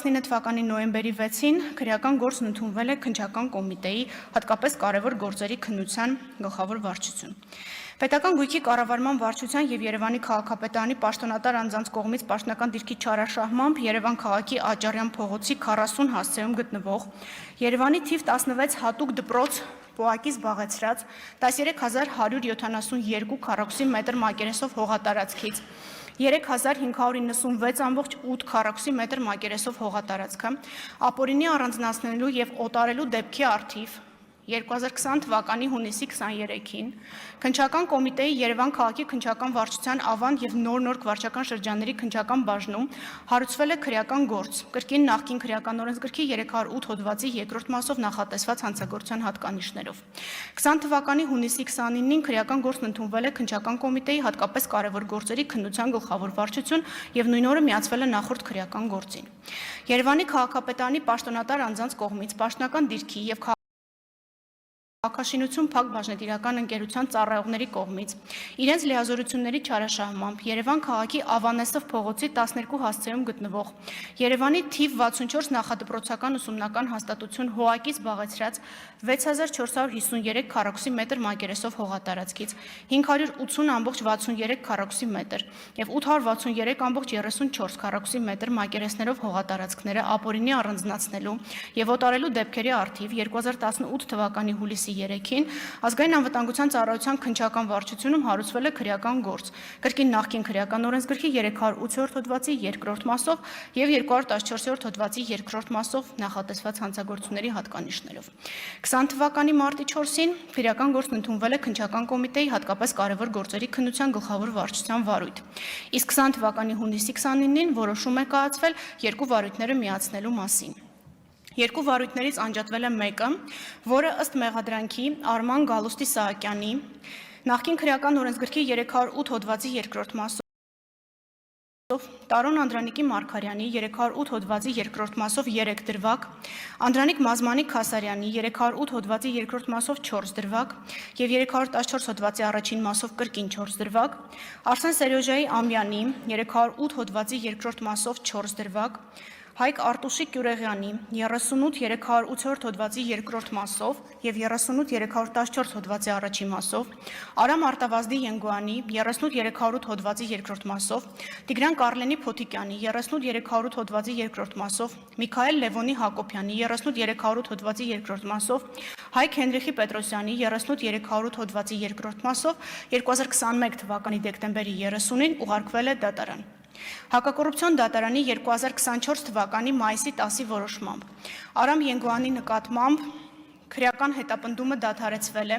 2019 թվականի նոյեմբերի 6-ին քրեական գործն ընդունվել է քննչական կոմիտեի հատկապես կարևոր գործերի քննության գլխավոր վարչություն։ Պետական գույքի կառավարման վարչության եւ Երևանի քաղաքապետարանի պաշտոնատար անձանց կողմից պաշտոնական դիրքի չարաշահմամբ Երևան քաղաքի Աճարյան փողոցի 40 հասցեում գտնվող Երևանի թիվ 16 հատուկ դպրոց պոակի զբաղեցրած 13172 քառակուսի մետր մակերեսով հողատարածքից 3596.8 քառակուսի մետր մակերեսով հողատարածքը ապօրինի առանձնացնելու եւ օտարելու դեպքի առթիվ 2020 թվականի հունիսի 23-ին քննչական կոմիտեի Երևան քաղաքի քննչական վարչության Ավանդ եւ Նոր վարչական շրջանների քննչական բաժնում հարուցվել է քրեական գործ կրկին նախկին քրեական օրենսգրքի 308 հոդվածի երկրորդ մասով նախատեսված հանցագործության հատկանիշներով 20 թվականի հունիսի 29-ին քրեական գործն ընդունվել է քննչական կոմիտեի հատկապես կարևոր գործերի քննության գլխավոր վարչություն եւ նույն օրը միացվել է նախորդ քրեական գործին Երևանի քաղաքապետարանի պաշտոնատար անձանց կողմից պաշտոնական դիրքի եւ Ակաշինություն փակ բաժնետիրական ընկերության ծառայողների կողմից իրենց լիազորությունների չարաշահմամբ Երևան քաղաքի Ավանեսով փողոցի 12 հասցեում գտնվող Երևանի թիվ 64 նախադպրոցական ուսումնական հաստատություն հողակից զբաղեցրած 6453 քառակուսի մետր մակերեսով հողատարածքից 580.63 քառակուսի մետր եւ 863.34 քառակուսի մետր մակերեսներով հողատարածքները ապօրինի առանձնացնելու եւ օտարելու դեպքերի առթիվ 2018 թվականի հուլիսի 3-ին ազգային անվտանգության ծառայության քննչական վարչությունում հարուցվել է քրեական գործ կրկին նախկին քրեական օրենսգրքի 308-րդ հոդվածի երկրորդ մասով եւ 214-րդ հոդվածի երկրորդ մասով նախատեսված հանցագործությունների հատկանիշներով 20 թվականի մարտի 4-ին քրեական գործն ընդունվել է քննչական կոմիտեի հատկապես կարևոր գործերի քննության գլխավոր վարչության վարույթ իսկ 20 թվականի հունիսի 29-ին որոշում է կայացվել երկու վարույթները միացնելու մասին Երկու վարույթներից անջատվել է մեկը, որը ըստ մեղադրանքի Արման Գալուստի Սահակյանի նախկին քրեական օրենսգրքի 308 հոդվածի երկրորդ մասով Տարոն Անդրանիկի Մարգարյանի 308 հոդվածի երկրորդ մասով 3 դրվագ, Անդրանիկ Մազմանիկ Քասարյանի 308 հոդվածի երկրորդ մասով 4 դրվագ եւ 314 հոդվածի առաջին մասով կրկին 4 դրվագ, Արսեն Սերյոժայի Ամյանի 308 հոդվածի երկրորդ մասով 4 դրվագ, Հայկ Արտուշի Կյուրեղյանի 38-308 հոդվածի երկրորդ մասով եւ 38-314 հոդվածի առաջին մասով, Արամ Արտավազդի Ենգոյանի 38-308 հոդվածի երկրորդ մասով, Տիգրան Կարլենի Փոթիկյանի 38-308 հոդվածի երկրորդ մասով, Միքայել Լևոնի Հակոբյանի 38-308 հոդվածի երկրորդ մասով, Հայկ Հենրիխի Պետրոսյանի 38-308 հոդվածի երկրորդ մասով 2021 թվականի դեկտեմբերի 30-ին ուղարկվել է դատարան։ Հակակոռուպցիոն դատարանի 2024 թվականի մայիսի 10-ի որոշմամբ Արամ Ենգոյանի նկատմամբ քրեական հետապնդումը դադարեցվել է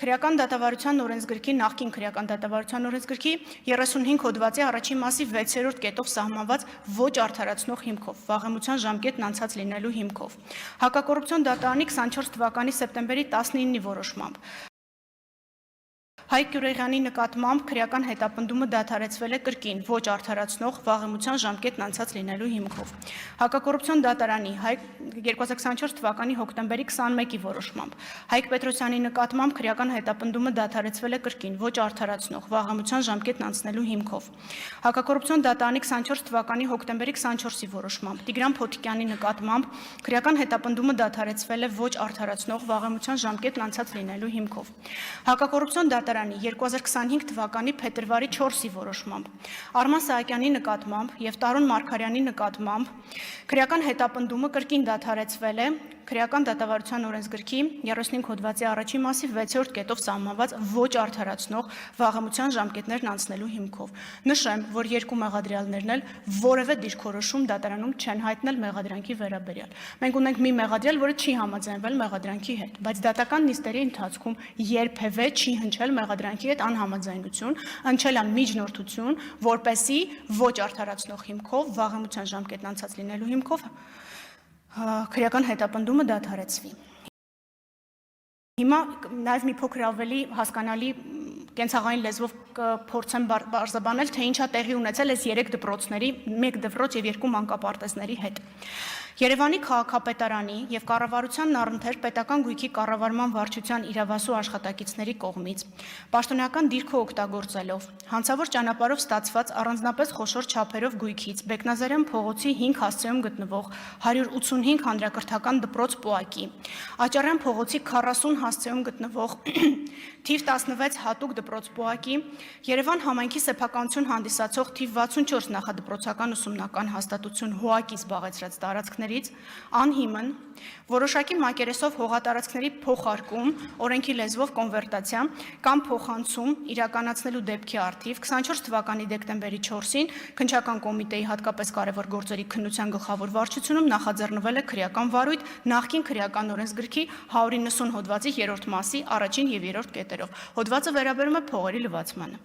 քրեական դատավարության օրենսգրքի նախկին քրեական դատավարության օրենսգրքի 35 հոդվածի առաջին մասի 6-րդ կետով սահմանված ոչ արդարացնող հիմքով վաղեմության ժամկետն անցած լինելու հիմքով Հակակոռուպցիոն դատարանի 24 թվականի սեպտեմբերի 19-ի որոշմամբ Հայկ Կյուրեղյանի նկատմամբ քրեական հետապնդումը դադարեցվել է կրկին ոչ արդարացնող վաղեմության ժամկետն անցած լինելու հիմքով։ Հակակոռուպցիոն դատարանի 2024 թվականի հոկտեմբերի 21-ի որոշմամբ Հայկ Պետրոսյանի նկատմամբ քրեական հետապնդումը դադարեցվել է կրկին ոչ արդարացնող վաղեմության ժամկետն անցնելու հիմքով։ Հակակոռուպցիոն դատարանի 24 թվականի հոկտեմբերի 24-ի որոշմամբ Տիգրան Փոթիկյանի նկատմամբ քրեական հետապնդումը դադարեցվել է ոչ արդարացնող վաղեմության ժամկետն անցած լինելու հիմքով։ Հակակոռուպցիոն դատարանի 2025 թվականի փետրվարի 4-ի որոշմամբ Արման Սահակյանի նկատմամբ եւ Տարոն Մարգարյանի նկատմամբ քրեական հետապնդումը կրկին դադարեցվել է քրեական դատավարության օրենսգրքի 35 հոդվածի առաջին մասի 6-րդ կետով սահմանված ոչ արդարացնող վաղեմության ժամկետներն անցնելու հիմքով։ Նշեմ, որ երկու մեղադրյալներն էլ որևէ դիրքորոշում դատարանում չեն հայտնել մեղադրանքի վերաբերյալ։ Մենք ունենք մի մեղադրյալ, որը չի համաձայնվել մեղադրանքի հետ, բայց դատական նիստերի ընթացքում երբևէ չի հնչել մեղադրանքի հետ անհամաձայնություն, հնչել է միջնորդություն, որպեսզի ոչ արդարացնող հիմքով վաղեմության ժամկետն անցած լինելու հիմքով քրեական հետապնդումը դադարեցվի։ Հիմա նաև մի փոքր ավելի հասկանալի կենցաղային լեզվով կփորձեմ բարձրաբանել, թե ինչա տեղի ունեցել այս 3 դպրոցների, 1 դպրոց եւ 2 մանկապարտեզների հետ։ Երևանի քաղաքապետարանի եւ կառավարությանն առընթեր պետական գույքի կառավարման վարչության իրավասու աշխատակիցների կողմից պաշտոնական դիրքը օգտագործելով հանցավոր ճանապարհով ստացված առանձնապես խոշոր չափերով գույքից Բեկնազարյան փողոցի 5 հասցեում գտնվող 185 հանրակրթական դպրոց Պոակի, Աճարյան փողոցի 40 հասցեում գտնվող թիվ 16 հատուկ դպրոց Պոակի, Երևան համայնքի սեփականություն հանդիսացող թիվ 64 նախադպրոցական ուսումնական հաստատություն ՀՈԱԿ-ի զբաղեցրած տարածքներից անհիմն որոշակի մակերեսով հողատարածքների փոխարկում, օրենքի լեզվով կոնվերտացիա կամ փոխանցում իրականացնելու դեպքի առթիվ 24 թվականի դեկտեմբերի 4-ին քննչական կոմիտեի հատկապես կարևոր գործերի քննության գլխավոր վարչությունում նախաձեռնվել է քրեական վարույթ նախկին քրեական օրենսգրքի 190 հոդվածի 3-րդ մասի առաջին եւ 3-րդ կետերով։ Հոդվածը վերաբերում է փողերի լվացմանը։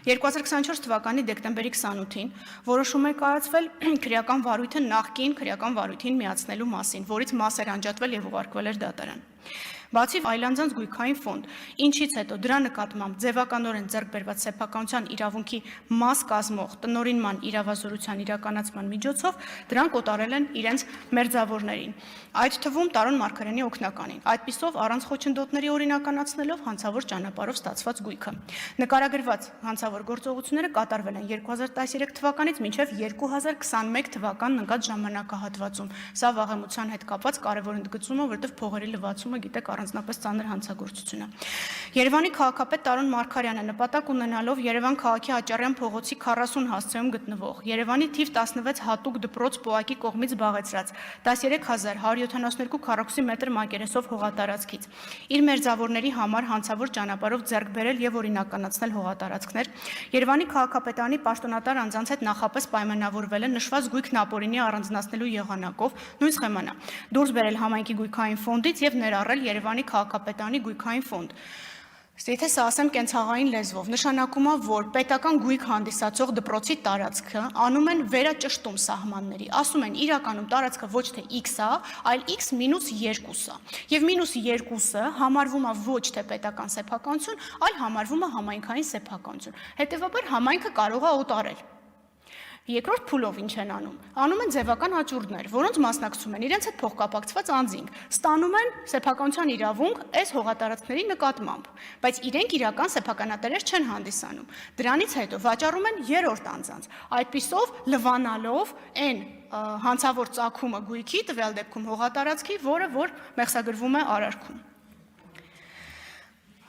2024 թվականի դեկտեմբերի 28-ին որոշում է կայացվել քրեական վարույթը նախկին քրեական վարույթին միացնելու մասին, որից մաս էր անջատվել եւ ուղարկվել էր դատարան։ Բացի այլանձանց գույքային ֆոնդ, ինչից հետո դրա նկատմամբ ձևականորեն ձեռք բերված սեփականության իրավունքի մաս կազմող տնօրինման իրավազորության իրականացման միջոցով դրանք կոտարել են իրենց մերձավորներին, այդ թվում Տարոն Մարգարյանի օգնականին, այդպիսով առանց խոչընդոտների օրինականացնելով հանցավոր ճանապարհով ստացված գույքը։ Նկարագրված հանցավոր գործողությունները կատարվել են 2013 թվականից մինչև 2021 թվականն ընկած ժամանակահատվածում։ Սա վաղեմության հետ կապված կարևոր ընդգծում է, որտեղ փողերի լվացումը գիտեք առանձնապես ծանր հանցագործություն է։ Երևանի քաղաքապետ Տարոն Մարգարյանը նպատակ ունենալով Երևան քաղաքի Աճարյան փողոցի 40 հասցեում գտնվող Երևանի թիվ 16 հատուկ դպրոց Պոակի կողմից զբաղեցրած 13172 քառակուսի մետր մակերեսով հողատարածքից իր մերձավորների համար հանցավոր ճանապարհով ձեռք բերել եւ օրինականացնել հողատարածքներ, Երևանի քաղաքապետարանի պաշտոնատար անձանց հետ նախապես պայմանավորվել է նշված գույքն ապօրինի առանձնացնելու եղանակով նույն սխեմանա դուրս բերել համայնքի գույքային ֆոնդից եւ ներառել Երևանի քաղաքապետարանի գույքային ֆոնդ։ Եթե սա ասեմ կենցաղային լեզվով, նշանակում է, որ պետական գույք հանդիսացող դպրոցի տարածքը անում են վերաճշտում սահմանների, ասում են իրականում տարածքը ոչ թե X է, այլ X մինուս 2 է։ Եվ մինուս 2-ը համարվում է ոչ թե պետական սեփականություն, այլ համարվում է համայնքային սեփականություն։ Հետևաբար համայնքը կարող է օտարել։ Երկրորդ փուլով ինչ են անում։ Անում են ձևական հաճուրդներ, որոնց մասնակցում են իրենց հետ փոխկապակցված անձինք, ստանում են սեփականության իրավունք այս հողատարածքների նկատմամբ, բայց իրենք իրական սեփականատերեր չեն հանդիսանում։ Դրանից հետո վաճառում են երրորդ անձանց, այդպիսով լվանալով այն հանցավոր ծագումը գույքի, տվյալ դեպքում հողատարածքի, որը որ մեղսագրվում է արարքում։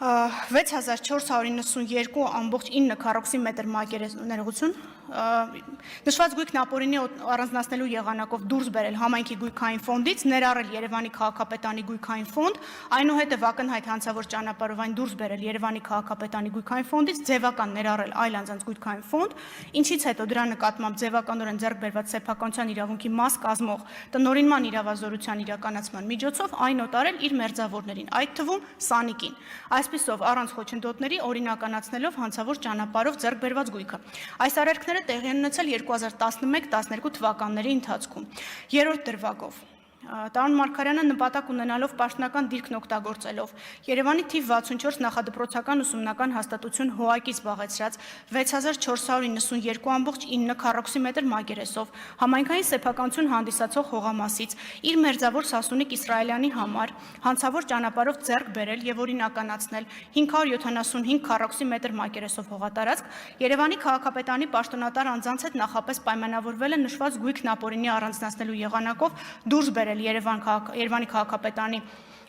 6492.9 քառակուսի մետր մակերեսություն նշված գույքն ապօրինի առանձնացնելու եղանակով դուրս բերել համայնքի գույքային ֆոնդից, ներառել Երևանի քաղաքապետարանի գույքային ֆոնդ, այնուհետև ակնհայտ հանցավոր ճանապարհով այն դուրս բերել Երևանի քաղաքապետարանի գույքային ֆոնդից, ձևական ներառել այլ անձանց գույքային ֆոնդ, ինչից հետո դրա նկատմամբ ձևականորեն ձեռք բերված սեփականության իրավունքի մաս կազմող տնօրինման իրավազորության իրականացման միջոցով այն օտարել իր մերձավորներին, այդ թվում Սանիկին։ Այսպիսով առանց խոչընդոտների օրինականացնելով հանցավոր ճանապարհով ձեռք բերված գույքը։ Այս արարքները տեղի են ունեցել 2011-12 թվականների ընթացքում։ Երրորդ դրվագով Տարոն Մարգարյանը նպատակ ունենալով պաշտոնական դիրքն օգտագործելով Երևանի թիվ 64 նախադպրոցական ուսումնական հաստատություն ՀՈԱԿ-ի զբաղեցրած 6492.9 քառակուսի մետր մակերեսով համայնքային սեփականություն հանդիսացող հողամասից իր մերձավոր Սասունիկ Իսրայելյանի համար հանցավոր ճանապարհով ձեռք բերել եւ օրինականացնել 575 քառակուսի մետր մակերեսով հողատարածք Երևանի քաղաքապետարանի պաշտոնատար անձանց հետ նախապես պայմանավորվել է նշված գույքն ապօրինի առանձնացնելու եղանակով դուրս բերել Երևանի քաղաքապետարանի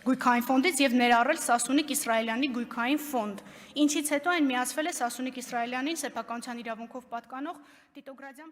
գույքային ֆոնդից եւ ներառել Սասունիկ Իսրայելյանի գույքային ֆոնդ, ինչից հետո այն միացվել է Սասունիկ Իսրայելյանին սեփականության իրավունքով պատկանող Տիտոգրադյան